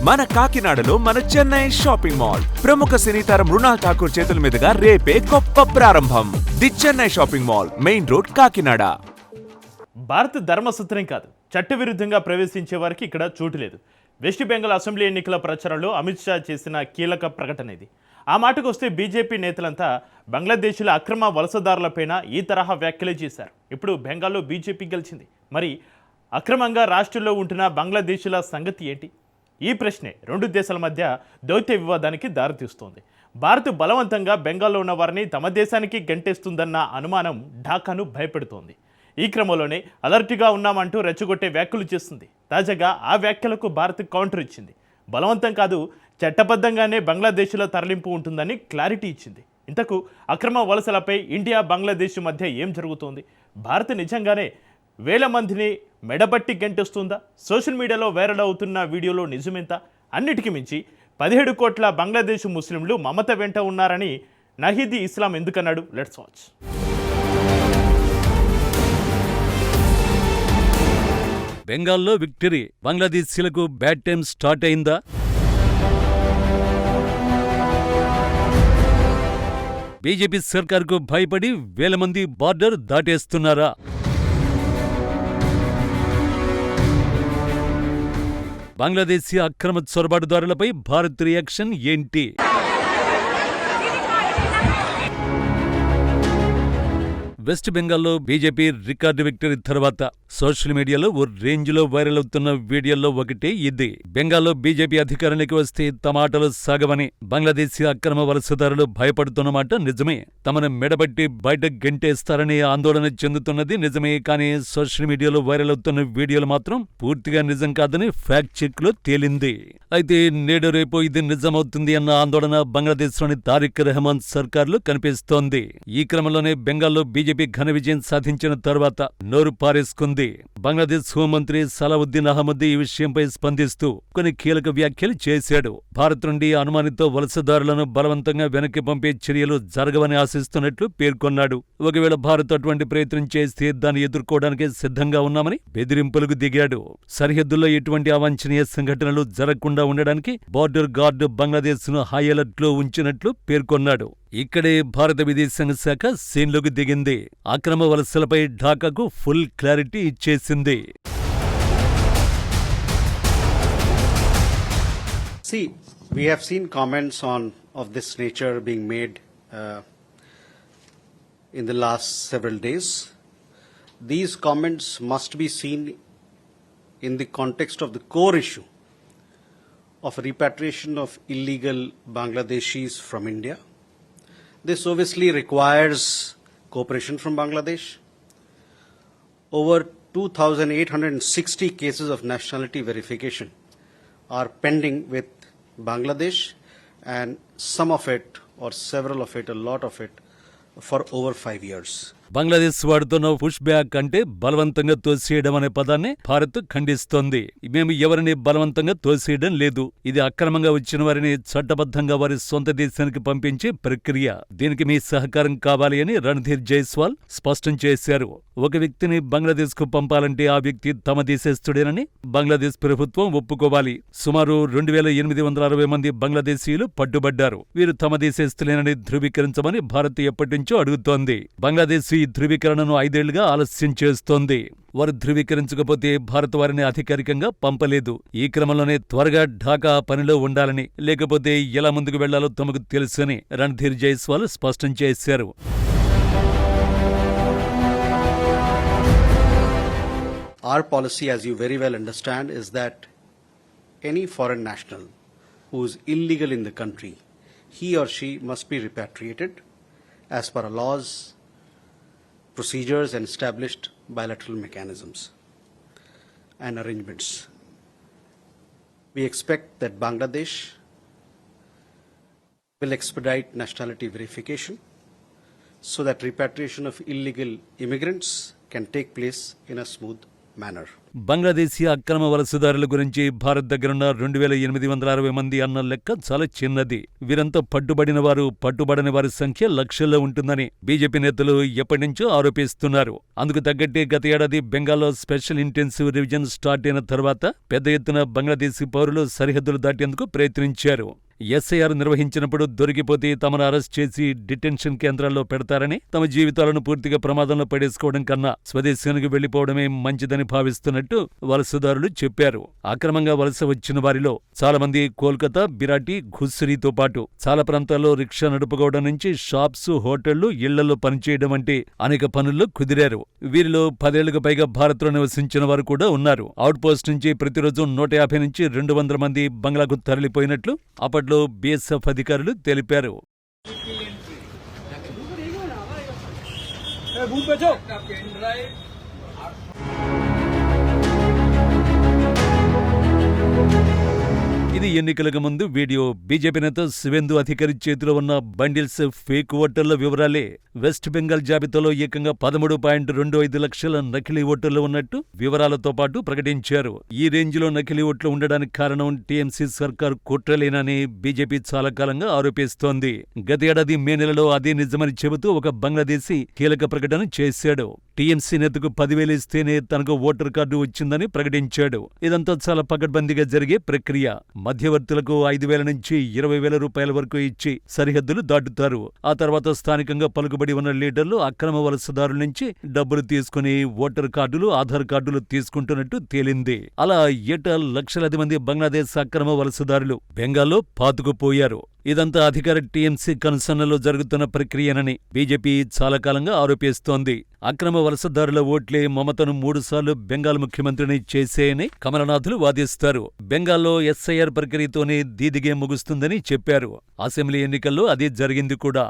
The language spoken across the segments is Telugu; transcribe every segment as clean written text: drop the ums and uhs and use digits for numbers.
మన కాకినాడలో మన చెన్నై షాపింగ్ మాల్ ప్రముఖ సినీతార మృణాల్ ఠాకూర్ చేతుల మీదుగా రేపే గొప్ప ప్రారంభం. The Chennai shopping mall, main road, Kakinada. భారత ధర్మసూత్రం కాదు, చట్టవిరుద్ధంగా ప్రవేశించే వారికి ఇక్కడ చోటు లేదు. వెస్ట్ బెంగాల్ అసెంబ్లీ ఎన్నికల ప్రచారంలో అమిత్ షా చేసిన కీలక ప్రకటన ఇది. ఆ మాటకు వస్తే బీజేపీ నేతలంతా బంగ్లాదేశీల అక్రమ వలసదారులపైన ఈ తరహా వ్యాఖ్యలు చేశారు. ఇప్పుడు బెంగాల్లో బీజేపీ గెలిచింది. మరి అక్రమంగా రాష్ట్రంలో ఉంటున్న బంగ్లాదేశీల సంగతి ఏంటి? ఈ ప్రశ్నే రెండు దేశాల మధ్య దౌత్య వివాదానికి దారితీస్తోంది. భారత్ బలవంతంగా బెంగాల్లో ఉన్న వారిని తమ దేశానికి గంటేస్తుందన్న అనుమానం ఢాకాను భయపెడుతోంది. ఈ క్రమంలోనే అలర్ట్గా ఉన్నామంటూ రెచ్చగొట్టే వ్యాఖ్యలు చేస్తుంది. తాజాగా ఆ వ్యాఖ్యలకు భారత్ కౌంటర్ ఇచ్చింది. బలవంతం కాదు, చట్టబద్ధంగానే బంగ్లాదేశ్లో తరలింపు ఉంటుందని క్లారిటీ ఇచ్చింది. ఇంతకు అక్రమ వలసలపై ఇండియా బంగ్లాదేశ్ మధ్య ఏం జరుగుతోంది? భారత్ నిజంగానే వేల మందిని మెడబట్టి గంటొస్తుందా? సోషల్ మీడియాలో వైరల్ అవుతున్న వీడియోలో నిజమెంత? అన్నిటికీ మించి 17 కోట్ల బంగ్లాదేశ్ ముస్లింలు మమత వెంట ఉన్నారని నహీదీ ఇస్లాం ఎందుకన్నాడు? Let's watch. బెంగాల్లో విక్టరీ, బంగ్లాదేశీలకు బ్యాడ్ టైం స్టార్ట్ అయిందా? బీజేపీ సర్కార్కు భయపడి వేల మంది బార్డర్ దాటేస్తున్నారా? బంగ్లాదేశీ అక్రమ చొరబాటుదారులపై భారత్ రియాక్షన్ ఏంటి? వెస్ట్ బెంగాల్లో బీజేపీ రికార్డు విక్టరీ తర్వాత సోషల్ మీడియాలో ఓ రేంజ్లో వైరల్ అవుతున్న వీడియోల్లో ఒకటే ఇది. బెంగాల్లో బీజేపీ అధికారంలోకి వస్తే తమ ఆటలు సాగవని బంగ్లాదేశీ అక్రమ వలసదారులు భయపడుతున్నమాట నిజమే. తమను మెడబట్టి బయట గెంటేస్తారని ఆందోళన చెందుతున్నది నిజమే. కానీ సోషల్ మీడియాలో వైరల్ అవుతున్న వీడియోలు మాత్రం పూర్తిగా నిజం కాదని ఫ్యాక్ట్ చెక్ లో తేలింది. అయితే నేడు రేపు ఇది నిజమవుతుంది అన్న ఆందోళన బంగ్లాదేశ్లోని తారిక్ రెహమాన్ సర్కార్లో కనిపిస్తోంది. ఈ క్రమంలోనే బెంగాల్లో బీజేపీ ఘన విజయం సాధించిన తర్వాత నోరు పారేసుకుంది. బంగ్లాదేశ్ హోంమంత్రి సలావుద్దీన్ అహ్మద్ ఈ విషయంపై స్పందిస్తూ కొన్ని కీలక వ్యాఖ్యలు చేశాడు. భారత్ నుండి అనుమానిత వలసదారులను బలవంతంగా వెనక్కి పంపే చర్యలు జరగవని ఆశిస్తున్నట్లు పేర్కొన్నాడు. ఒకవేళ భారత్ అటువంటి ప్రయత్నం చేస్తే దాన్ని ఎదుర్కోవడానికి సిద్ధంగా ఉన్నామని బెదిరింపులకు దిగాడు. సరిహద్దుల్లో ఎటువంటి అవాంఛనీయ సంఘటనలు జరగకుండా ఉండడానికి బార్డర్ గార్డు బంగ్లాదేశ్ ను హై అలర్ట్ లో ఉంచినట్లు పేర్కొన్నాడు. ఇక్కడే భారత విదేశాంగ శాఖ సీన్లోకి దిగింది. అక్రమ వలసలపై ఢాకాకు ఫుల్ క్లారిటీ ఇచ్చేసింది. See, we have seen comments of this nature being made in the last several days. These comments must be seen in the context of the core issue of repatriation of illegal Bangladeshis from India. This obviously requires cooperation from Bangladesh. Over 2,860 cases of nationality verification are pending with Bangladesh, and some of it, or several of it, a lot of it, for over 5 years. Bangladesh వాడుతున్న పుష్ బ్యాక్ అంటే బలవంతంగా తోసేయడం అనే పదాన్ని భారత్ ఖండిస్తోంది. మేము ఎవరిని బలవంతంగా తోసేయడం లేదు. ఇది అక్రమంగా వచ్చిన వారిని చట్టబద్ధంగా వారి సొంత దేశానికి పంపించే ప్రక్రియ. దీనికి మీ సహకారం కావాలి అని రణధీర్ జైస్వాల్ స్పష్టం చేశారు. ఒక వ్యక్తిని బంగ్లాదేశ్ కు పంపాలంటే ఆ వ్యక్తి తమ దేశస్థుడేనని బంగ్లాదేశ్ ప్రభుత్వం ఒప్పుకోవాలి. సుమారు 2860 మంది బంగ్లాదేశీయులు పట్టుబడ్డారు. వీరు తమ దేశస్థులేనని ధృవీకరించమని భారత్ ఎప్పటినుంచో అడుగుతోంది. బంగ్లాదేశ్ ఈ ధృవీకరణను 5 ఏళ్లుగా ఆలస్యం చేస్తోంది. వారు ధృవీకరించకపోతే భారత్ వారిని అధికారికంగా పంపలేదు. ఈ క్రమంలోనే త్వరగా ఢాకా పనిలో ఉండాలని, లేకపోతే ఎలా ముందుకు వెళ్లాలో తమకు తెలుసని రణధీర్ జైస్వాల్ స్పష్టం చేశారు. Our policy, as you very well understand, is that any foreign national who is illegal in the country, he or she must be repatriated as per our laws, procedures and established bilateral mechanisms and arrangements. We expect that Bangladesh will expedite nationality verification so that repatriation of illegal immigrants can take place in a smooth manner. Bangladeshi అక్రమ వలసదారుల గురించి భారత్ దగ్గరున్న 2860 మంది అన్న లెక్క చాలా చిన్నది. వీరంతా పట్టుబడిన వారు, పట్టుబడని వారి సంఖ్య లక్షల్లో ఉంటుందని బీజేపీ నేతలు ఎప్పటినుంచో ఆరోపిస్తున్నారు. అందుకు తగ్గట్టే గత ఏడాది బెంగాల్లో స్పెషల్ ఇంటెన్సివ్ రివిజన్ స్టార్ట్ అయిన తర్వాత పెద్ద ఎత్తున బంగ్లాదేశీ పౌరులు సరిహద్దులు దాటేందుకు ప్రయత్నించారు. ఎస్ఐఆర్ నిర్వహించినప్పుడు దొరికిపోతే తమను అరెస్ట్ చేసి డిటెన్షన్ కేంద్రాల్లో పెడతారని, తమ జీవితాలను పూర్తిగా ప్రమాదంలో పడేసుకోవడం కన్నా స్వదేశానికి వెళ్లిపోవడమే మంచిదని భావిస్తున్నట్టు వలసదారులు చెప్పారు. అక్రమంగా వలస వచ్చిన వారిలో చాలా మంది కోల్కతా, బిరాటి, ఘుస్రీతో పాటు చాలా ప్రాంతాల్లో రిక్షా నడుపుకోవడం నుంచి షాప్స్, హోటళ్లు, ఇళ్లలో పనిచేయడం వంటి అనేక పనుల్లో కుదిరారు. వీరిలో 10 ఏళ్లకు పైగా భారత్లో నివసించిన వారు కూడా ఉన్నారు. అవుట్ పోస్ట్ నుంచి ప్రతిరోజు 150 నుంచి 200 మంది బంగ్లాకు తరలిపోయినట్లు అప్పట్లో బీఎస్ఎఫ్ అధికారులు తెలిపారు. ఇది ఎన్నికలకు ముందు వీడియో. బీజేపీ నేత శివేందు అధికారి చేతిలో ఉన్న బండిల్స్ ఫేక్ ఓటర్ల వివరాలే. వెస్ట్ బెంగాల్ జాబితాలో ఏకంగా 13.25 లక్షల నకిలీ ఓటర్లు ఉన్నట్టు వివరాలతో పాటు ప్రకటించారు. ఈ రేంజ్లో నకిలీ ఓట్లు ఉండడానికి కారణం టీఎంసీ సర్కార్ కుట్రలేనని బీజేపీ చాలా కాలంగా ఆరోపిస్తోంది. గత ఏడాది మే నెలలో అదే నిజమని చెబుతూ ఒక బంగ్లాదేశీ కీలక ప్రకటన చేశాడు. టీఎంసీ నేతకు 10,000 ఇస్తేనే తనకు ఓటర్ కార్డు వచ్చిందని ప్రకటించాడు. ఇదంతా చాలా పకడ్బందీగా జరిగే ప్రక్రియ. మధ్యవర్తులకు 5,000 నుంచి 20,000 రూపాయల వరకు ఇచ్చి సరిహద్దులు దాటుతారు. ఆ తర్వాత స్థానికంగా పలుకుబడి ఉన్న లీడర్లు అక్రమ వలసదారుల నుంచి డబ్బులు తీసుకుని ఓటర్ కార్డులు, ఆధార్ కార్డులు తీసుకుంటున్నట్టు తేలింది. అలా ఏటా లక్షలాది మంది బంగ్లాదేశ్ అక్రమ వలసదారులు బెంగాల్లో పాతుకుపోయారు. ఇదంతా అధికార టీఎంసీ కనుసన్నలో జరుగుతున్న ప్రక్రియనని బీజేపీ చాలా కాలంగా ఆరోపిస్తోంది. అక్రమ వలసదారుల ఓట్లే మమతను 3 సార్లు బెంగాల్ ముఖ్యమంత్రిని చేసేయని కమలనాథులు వాదిస్తారు. బెంగాల్లో ఎస్ఐఆర్ ప్రక్రియతోనే దీదిగే ముగుస్తుందని చెప్పారు. అసెంబ్లీ ఎన్నికల్లో అదే జరిగింది కూడా.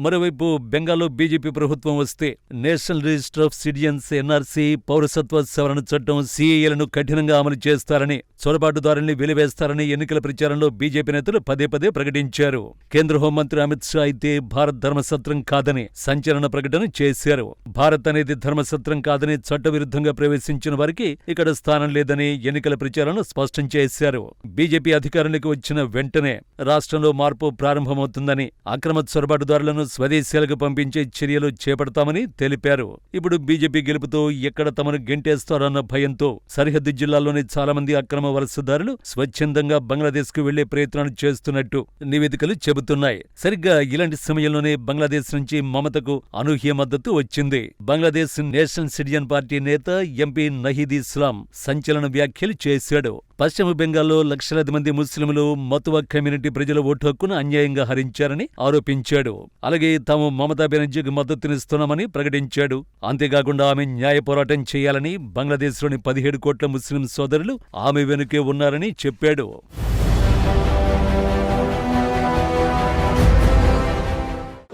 మరోవైపు బెంగాల్లో బీజేపీ ప్రభుత్వం వస్తే national register of citizens NRC, పౌరసత్వ సవరణ చట్టం సిఏఏలను కఠినంగా అమలు చేస్తారని, చొరబాటుదారుల్ని వెలివేస్తారని ఎన్నికల ప్రచారంలో బీజేపీ నేతలు పదే పదే ప్రకటించారు. కేంద్ర హోంమంత్రి అమిత్ షా అయితే భారత్ ధర్మసత్రం కాదని సంచలన ప్రకటన చేశారు. భారత్ అనేది ధర్మసత్రం కాదని, చట్టవిరుద్ధంగా ప్రవేశించిన వారికి ఇక్కడ స్థానం లేదని ఎన్నికల ప్రచారంలో స్పష్టం చేశారు. బీజేపీ అధికారంలోకి వచ్చిన వెంటనే రాష్ట్రంలో మార్పు ప్రారంభమవుతుందని, అక్రమ చొరబాటుదారులను స్వదేశాలకు పంపించే చర్యలు చేపడతామని తెలిపారు. ఇప్పుడు బీజేపీ గెలుపుతో ఎక్కడ తమను గెంటేస్తారన్న భయంతో సరిహద్దు జిల్లాల్లోని చాలా మంది అక్రమ వలసదారులు స్వచ్ఛందంగా బంగ్లాదేశ్ కు వెళ్లే ప్రయత్నాలు చేస్తున్నట్టు నివేదికలు చెబుతున్నాయి. సరిగ్గా ఇలాంటి సమయంలోనే బంగ్లాదేశ్ నుంచి మమతకు అనూహ్య మద్దతు వచ్చింది. బంగ్లాదేశ్ నేషనల్ సిటిజన్ పార్టీ నేత ఎంపీ నహీద్ ఇస్లాం సంచలన వ్యాఖ్యలు చేశాడు. పశ్చిమ బెంగాల్లో లక్షలాది మంది ముస్లింలు, మతువా కమ్యూనిటీ ప్రజల ఓటు హక్కును అన్యాయంగా హరించారని ఆరోపించాడు. అలాగే తాము మమతా బెనర్జీకి మద్దతునిస్తున్నామని ప్రకటించాడు. అంతేకాకుండా ఆమె న్యాయ పోరాటం చేయాలని, బంగ్లాదేశ్లోని 17 కోట్ల ముస్లిం సోదరులు ఆమె వెనుకే ఉన్నారని చెప్పాడు.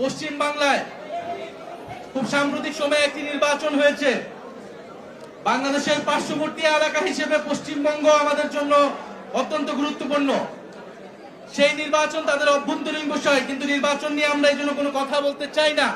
পশ্চিম বাংলায় খুব সাম্প্রতিক সময়ে একটি নির্বাচন হয়েছে। বাংলাদেশের পার্শ্ববর্তী এলাকা হিসেবে পশ্চিমবঙ্গ আমাদের জন্য অত্যন্ত গুরুত্বপূর্ণ। সেই নির্বাচন তাদের অভ্যন্তরীণ বিষয়, কিন্তু নির্বাচন নিয়ে আমরা এই জন্য কোনো কথা বলতে চাই না।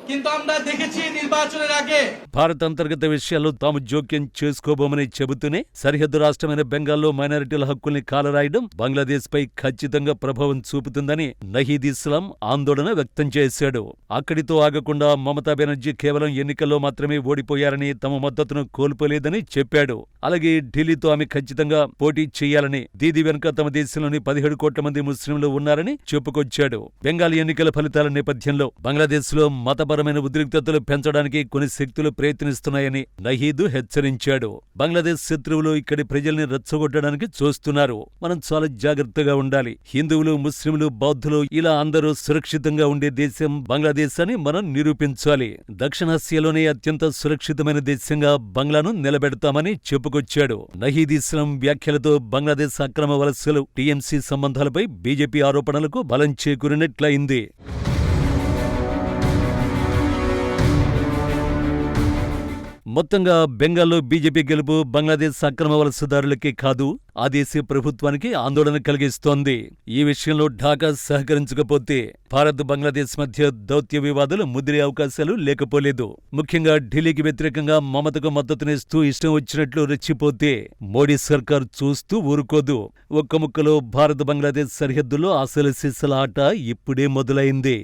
কিন্তু আমরা দেখেছি নির্বাচনের আগে భారత్ అంతర్గత విషయాల్లో తాము జోక్యం చేసుకోబోమని చెబుతూనే సరిహద్దు రాష్ట్రమైన బెంగాల్లో మైనారిటీల హక్కుల్ని కాలరాయడం బంగ్లాదేశ్ పై ఖచ్చితంగా ప్రభావం చూపుతుందని నహీద్ ఇస్లాం ఆందోళన వ్యక్తం చేశాడు. అక్కడితో ఆగకుండా మమతా బెనర్జీ కేవలం ఎన్నికల్లో మాత్రమే ఓడిపోయారని, తమ మద్దతును కోల్పోలేదని చెప్పాడు. అలాగే ఢిల్లీతో ఆమె ఖచ్చితంగా పోటీ చేయాలని, దీది వెనుక తమ దేశంలోని 17 కోట్ల మంది ముస్లింలు ఉన్నారని చెప్పుకొచ్చాడు. బెంగాల్ ఎన్నికల ఫలితాల నేపథ్యంలో బంగ్లాదేశ్లో మతపరమైన ఉద్రిక్తతలు పెంచడానికి కొన్ని శక్తులు ప్రయత్నిస్తున్నాయని నహీద్ హెచ్చరించాడు. బంగ్లాదేశ్ శత్రువులు ఇక్కడి ప్రజల్ని రెచ్చగొట్టడానికి చూస్తున్నారు. మనం చాలా జాగ్రత్తగా ఉండాలి. హిందువులు, ముస్లింలు, బౌద్ధులు ఇలా అందరూ సురక్షితంగా ఉండే దేశం బంగ్లాదేశ్ అని మనం నిరూపించాలి. దక్షిణాసియాలోనే అత్యంత సురక్షితమైన దేశంగా బంగ్లాను నిలబెడతామని చెప్పుకొచ్చాడు. నహీద్ ఇస్లాం వ్యాఖ్యలతో బంగ్లాదేశ్ అక్రమ వలసలు, టీఎంసీ సంబంధాలపై బీజేపీ ఆరోపణలకు బలం చేకూరినట్లయింది. మొత్తంగా బెంగాల్లో బీజేపీ గెలుపు బంగ్లాదేశ్ అక్రమ వలసదారులకే కాదు ఆ దేశ ప్రభుత్వానికి ఆందోళన కలిగిస్తోంది. ఈ విషయంలో ఢాకా సహకరించకపోతే భారత్ బంగ్లాదేశ్ మధ్య దౌత్య వివాదాలు ముదిరే అవకాశాలు లేకపోలేదు. ముఖ్యంగా ఢిల్లీకి వ్యతిరేకంగా మమతకు మద్దతునిస్తూ ఇష్టం వచ్చినట్లు రెచ్చిపోతే మోడీ సర్కార్ చూస్తూ ఊరుకోదు. ఒక్క ముక్కలో భారత్ బంగ్లాదేశ్ సరిహద్దులో అసలు సిసల ఆట ఇప్పుడే మొదలైంది.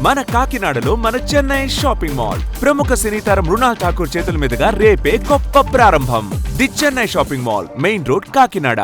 మన కాకినాడలో మన చెన్నై షాపింగ్ మాల్ ప్రముఖ సినీ తారం మృణాల్ ఠాకూర్ చేతుల మీదుగా రేపే గొప్ప ప్రారంభం. The Chennai shopping mall, main road, Kakinada.